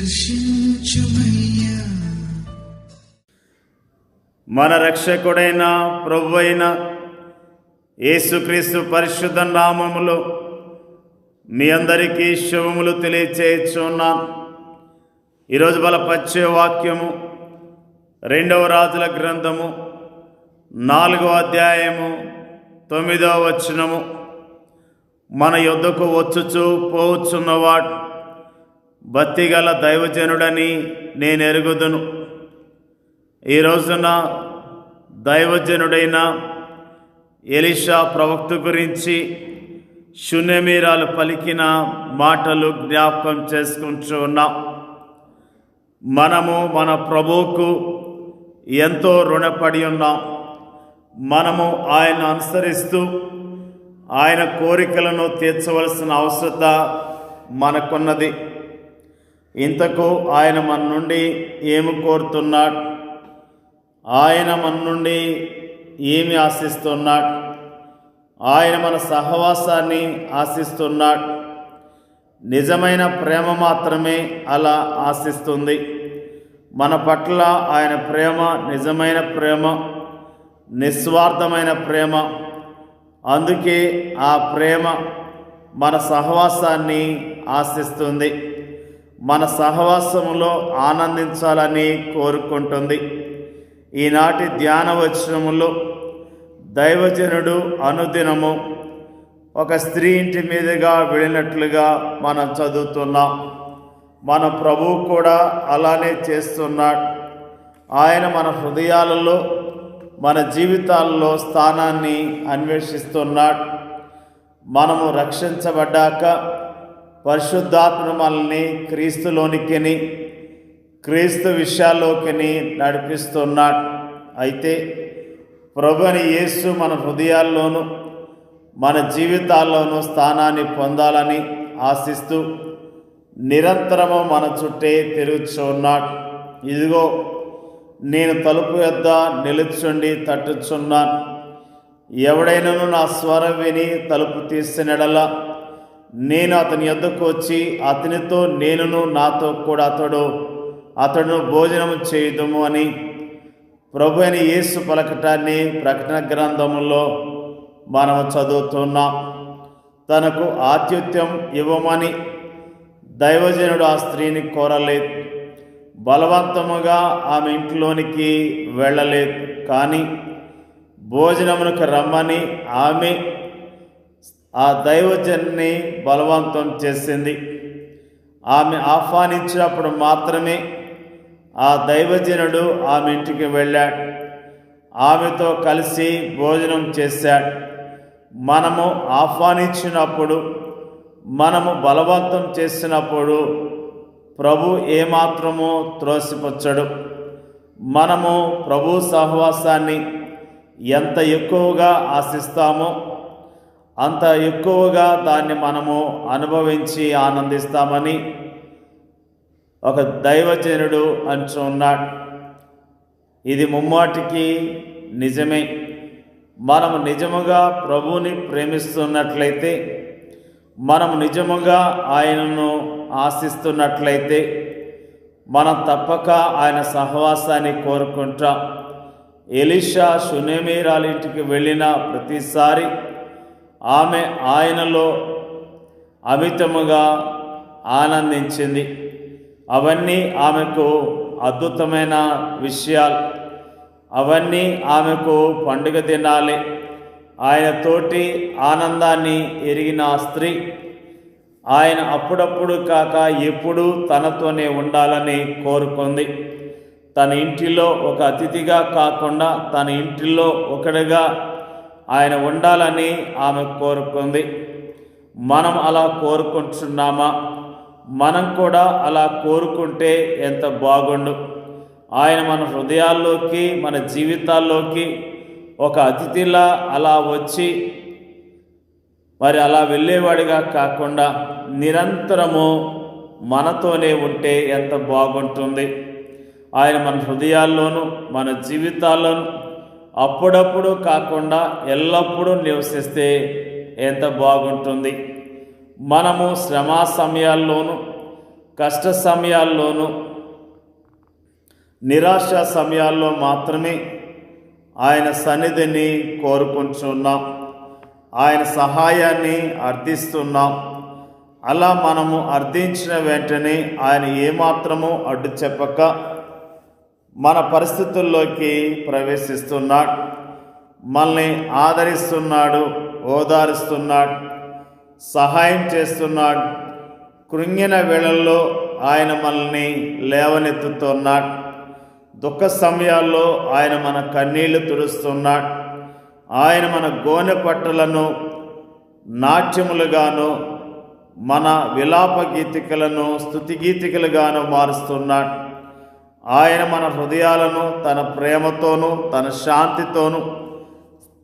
దర్శించుమయ్యా. మన రక్షకుడైన ప్రభువైన యేసుక్రీస్తు పరిశుద్ధ నామములో మీ అందరికీ శుభములు తెలియచేయుచున్నాను. ఈరోజు బలపరిచే వాక్యము 2వ రాజుల గ్రంథము 4వ అధ్యాయము 9వ వచనము. మన యొద్దకు వచ్చుచూ పోవచ్చున్నవాడు భక్తిగల దైవజనుడని నేను ఎరుగుదును. ఈ రోజున దైవజనుడైన ఎలీషా ప్రవక్త గురించి శూన్యమీరాలు పలికిన మాటలు జ్ఞాపకం చేసుకుంటూ ఉన్నాం. మనము మన ప్రభువుకు ఎంతో రుణపడి ఉన్నాం. మనము ఆయన అనుసరిస్తూ ఆయన కోరికలను తీర్చవలసిన అవసరత మనకున్నది. ఇంతకు ఆయన మన నుండి ఏమి కోరుతున్నాడు? ఆయన మన నుండి ఏమి ఆశిస్తున్నాడు? ఆయన మన సహవాసాన్ని ఆశిస్తున్నాడు. నిజమైన ప్రేమ మాత్రమే అలా ఆశిస్తుంది. మన పట్ల ఆయన ప్రేమ నిజమైన ప్రేమ, నిస్వార్థమైన ప్రేమ. అందుకే ఆ ప్రేమ మన సహవాసాన్ని ఆశిస్తుంది. మన సహవాసములో ఆనందించాలని కోరుకుంటుంది. ఈనాటి ధ్యాన వచనములో దైవజనుడు అనుదినము ఒక స్త్రీ ఇంటి మీదుగా వెళ్ళినట్లుగా మనం చదువుతున్నాం. మన ప్రభువు కూడా అలానే చేస్తున్నాడు. ఆయన మన హృదయాలలో, మన జీవితాల్లో స్థానాన్ని అన్వేషిస్తున్నాడు. మనము రక్షించబడ్డాక పరిశుద్ధాత్మ మనల్ని క్రీస్తులోనికిని, క్రీస్తు విషయాల్లోకిని నడిపిస్తున్నాడు. అయితే ప్రభుని యేసు మన హృదయాల్లోనూ మన జీవితాల్లోనూ స్థానాన్ని పొందాలని ఆశిస్తూ నిరంతరము మన చుట్టే తిరుగుచున్నాడు. ఇదిగో నేను తలుపు యొద్ద నిలుచుండి తట్టుచున్నాను. ఎవడైనను నా స్వరం విని తలుపు తీసినడలా నేను అతని యొద్దకు వచ్చి అతనితో నేనును నాతో కూడా అతడును భోజనము చేయుదుము అని ప్రభు అయిన యేసు పలకటాన్ని ప్రకటన గ్రంథములో మనము చదువుతున్నాం. తనకు ఆతిథ్యం ఇవ్వమని దైవజనుడు ఆ స్త్రీని కోరలేదు. బలవంతముగా ఆమె ఇంట్లోనికి వెళ్ళలేదు. కానీ భోజనమునకు రమ్మని ఆమె ఆ దైవజన్ని బలవంతం చేసింది. ఆమె ఆహ్వానించినప్పుడు మాత్రమే ఆ దైవజనుడు ఆమె ఇంటికి వెళ్ళాడు. ఆమెతో కలిసి భోజనం చేశాడు. మనము ఆహ్వానించినప్పుడు, మనము బలవంతం చేసినప్పుడు ప్రభు ఏమాత్రమో త్రోసిపుచ్చడు. మనము ప్రభు సహవాసాన్ని ఎంత ఎక్కువగా ఆశిస్తామో అంత ఎక్కువగా దాన్ని మనము అనుభవించి ఆనందిస్తామని ఒక దైవజనుడు అంటున్నాడు. ఇది ముమ్మాటికి నిజమే. మనము నిజముగా ప్రభువుని ప్రేమిస్తున్నట్లయితే, మనము నిజముగా ఆయనను ఆశిస్తున్నట్లయితే మనం తప్పక ఆయన సహవాసాన్ని కోరుకుంటాం. ఎలీషా షూనేమీరాల ఇంటికి వెళ్ళిన ప్రతిసారి ఆమె ఆయనలో అమితముగా ఆనందించింది. అవన్నీ ఆమెకు అద్భుతమైన విషయాలు. అవన్నీ ఆమెకు పండుగ దినాలే. ఆయనతోటి ఆనందాన్ని ఎరిగిన ఆ స్త్రీ ఆయన అప్పుడప్పుడు కాక ఎప్పుడూ తనతోనే ఉండాలని కోరుకుంది. తన ఇంటిలో ఒక అతిథిగా కాకుండా తన ఇంటిలో ఒకడిగా ఆయన ఉండాలని ఆమె కోరుకుంది. మనం అలా కోరుకుంటున్నామా? మనం కూడా అలా కోరుకుంటే ఎంత బాగుండు. ఆయన మన హృదయాల్లోకి, మన జీవితాల్లోకి ఒక అతిథిలా అలా వచ్చి మరి అలా వెళ్ళేవాడిగా కాకుండా నిరంతరము మనతోనే ఉంటే ఎంత బాగుంటుంది. ఆయన మన హృదయాల్లోనూ మన జీవితాల్లోనూ అప్పుడప్పుడు కాకుండా ఎల్లప్పుడూ నివసిస్తే ఎంత బాగుంటుంది. మనము శ్రమ సమయాల్లోనూ కష్ట సమయాల్లోనూ నిరాశ సమయాల్లో మాత్రమే ఆయన సన్నిధిని కోరుకుంటున్నాం, ఆయన సహాయాన్ని అర్థిస్తున్నాం. అలా మనము అర్థించిన వెంటనే ఆయన ఏమాత్రము అడ్డు చెప్పక మన పరిస్థితుల్లోకి ప్రవేశిస్తున్నాడు, మనల్ని ఆదరిస్తున్నాడు, ఓదారుస్తున్నాడు, సహాయం చేస్తున్నాడు. కృంగిన వేళల్లో ఆయన మనల్ని లేవనెత్తుతున్నాడు. దుఃఖ సమయాల్లో ఆయన మన కన్నీళ్లు తుడుస్తున్నాడు. ఆయన మన గోనె పట్టులను నాట్యములుగాను మన విలాప గీతికలను స్తుతి గీతికలుగాను మారుస్తున్నాడు. ఆయన మన హృదయాలను తన ప్రేమతోనూ తన శాంతితోనూ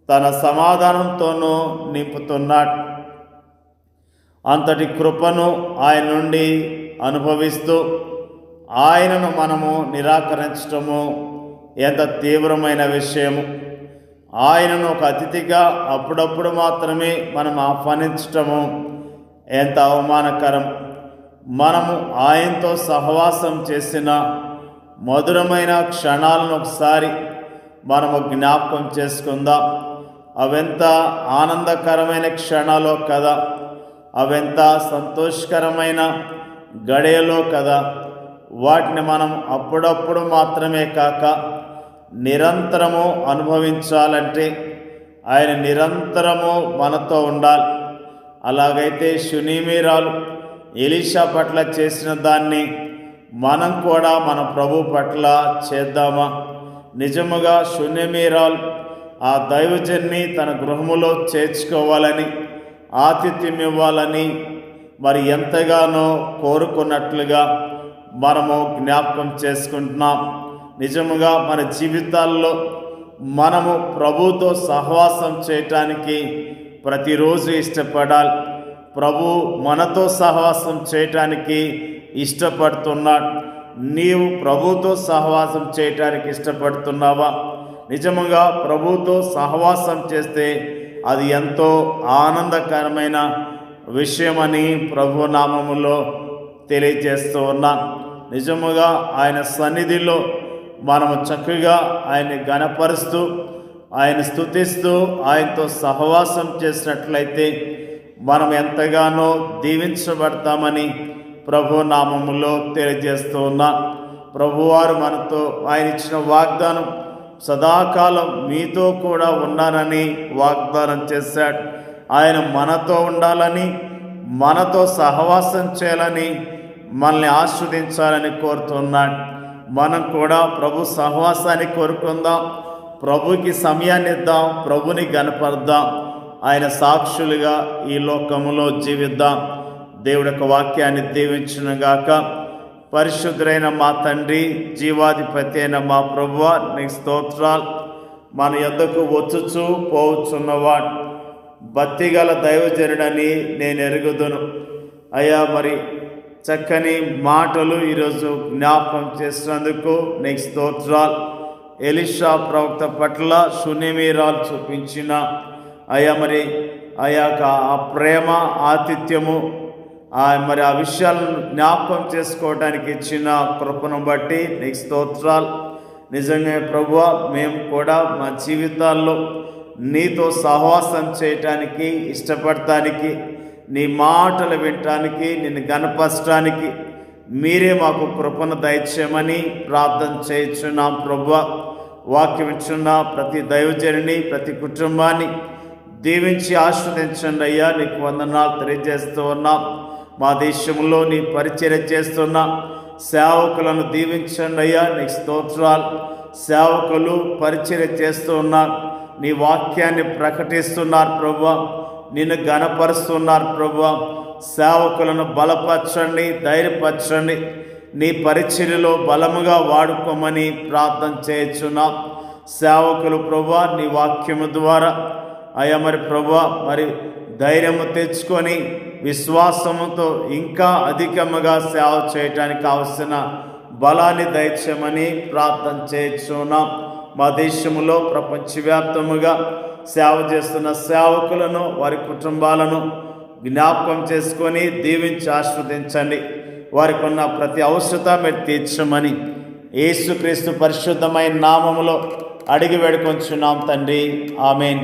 తన సమాధానంతోనూ నింపుతున్నాడు. అంతటి కృపను ఆయన నుండి అనుభవిస్తూ ఆయనను మనము నిరాకరించటము ఎంత తీవ్రమైన విషయము. ఆయనను ఒక అతిథిగా అప్పుడప్పుడు మాత్రమే మనం ఆహ్వానించటము ఎంత అవమానకరం. మనము ఆయనతో సహవాసం చేసిన మధురమైన క్షణాలను ఒకసారి మనము జ్ఞాపకం చేసుకుందాం. అవెంత ఆనందకరమైన క్షణాలో కదా, అవెంత సంతోషకరమైన గడియలో కదా. వాటిని మనం అప్పుడప్పుడు మాత్రమే కాక నిరంతరము అనుభవించాలంటే ఆయన నిరంతరము మనతో ఉండాలి. అలాగైతే షునేమీరాలు ఎలీషా పట్ల చేసిన దాన్ని మనం కూడా మన ప్రభు పట్ల చేద్దామా? నిజముగా షునేమీరాలు ఆ దైవజన్ని తన గృహములో చేర్చుకోవాలని, ఆతిథ్యం ఇవ్వాలని మరి ఎంతగానో కోరుకున్నట్లుగా మనము జ్ఞాపకం చేసుకుంటున్నాం. నిజముగా మన జీవితాల్లో మనము ప్రభువుతో సహవాసం చేయటానికి ప్రతిరోజు ఇష్టపడాలి. ప్రభు మనతో సహవాసం చేయటానికి ఇష్టపడుతున్నాడు. నీవు ప్రభువుతో సహవాసం చేయటానికి ఇష్టపడుతున్నావా? నిజముగా ప్రభువుతో సహవాసం చేస్తే అది ఎంతో ఆనందకరమైన విషయమని ప్రభు నామములో తెలియజేస్తూ ఉన్నా. నిజముగా ఆయన సన్నిధిలో మనము చక్కగా ఆయన్ని గణపరుస్తూ ఆయన స్తుతిస్తూ ఆయనతో సహవాసం చేసినట్లయితే మనం ఎంతగానో దీవించబడతామని ప్రభు నామములో తెలియజేస్తూ ఉన్నా. ప్రభువారు మనతో ఆయన ఇచ్చిన వాగ్దానం సదాకాలం మీతో కూడా ఉన్నానని వాగ్దానం చేశాడు. ఆయన మనతో ఉండాలని, మనతో సహవాసం చేయాలని, మనల్ని ఆస్వాదించాలని కోరుతున్నాడు. మనం కూడా ప్రభు సహవాసాన్ని కోరుకుందాం, ప్రభుకి సమయాన్ని ఇద్దాం, ప్రభుని గణపరుద్దాం, ఆయన సాక్షులుగా ఈ లోకములో జీవిద్దాం. దేవుడి యొక్క వాక్యాన్ని దీవించునుగాక. పరిశుద్ధులైన మా తండ్రి, జీవాధిపతి అయిన మా ప్రభువా, నీకు స్తోత్రాలు. మన యొద్దకు వచ్చుచూ పోవచ్చున్నవాడు భక్తిగల దైవజనుడని నేను ఎరుగుదును. అయ్యా, మరి చక్కని మాటలు ఈరోజు జ్ఞాపకం చేసినందుకు నీకు స్తోత్రాలు. ఎలీషా ప్రవక్త పట్ల షునేమీరాలు చూపించిన మరి ఆ ప్రేమ, ఆతిథ్యము, మరి ఆ విషయాలను జ్ఞాపకం చేసుకోవడానికి ఇచ్చిన కృపను బట్టి నీకు స్తోత్రాలు. నిజంగా ప్రభువా, మేము కూడా మా జీవితాల్లో నీతో సహవాసం చేయటానికి, ఇష్టపడటానికి, నీ మాటలు వినటానికి, నిన్ను గణపరచడానికి మీరే మాకు కృపను దయచేయమని ప్రార్థన చేయించున్నాం. ప్రభువా, వాక్యం ఇచ్చున్న ప్రతి దైవజనుని, ప్రతి కుటుంబాన్ని దీవించి ఆస్వాదించండి అయ్యా. నీకు వందనాలు తెలియజేస్తూ ఉన్నాం. మా దేశంలో నీ పరిచర్య చేస్తున్న సేవకులను దీవించండి అయ్యా. నీకు స్తోత్రాలు. సేవకులు పరిచర్య చేస్తూ ఉన్నారు, నీ వాక్యాన్ని ప్రకటిస్తున్నారు ప్రభువా, నిన్ను గణపరుస్తున్నారు ప్రభువా. సేవకులను బలపరచండి, ధైర్యపరచండి, నీ పరిచర్యలో బలముగా వాడుకోమని ప్రార్థన చేయుచున్నాం. సేవకులు ప్రభువా, నీ వాక్యము ద్వారా మరి ప్రభువా, మరి ధైర్యము తెచ్చుకొని విశ్వాసముతో ఇంకా అధికముగా సేవ చేయటానికి కావలసిన బలాన్ని దయచేయమని ప్రార్థన చేయుచున్నాం. మా దేశంలో ప్రపంచవ్యాప్తముగా సేవ చేస్తున్న సేవకులను, వారి కుటుంబాలను జ్ఞాపకం చేసుకొని దీవించి ఆస్వాదించండి. వారికి ఉన్న ప్రతి అవసరత మీరు తీర్చమని యేసుక్రీస్తు పరిశుద్ధమైన నామములో అడిగి వేడుకొంచున్నాం తండ్రి. ఆమేన్.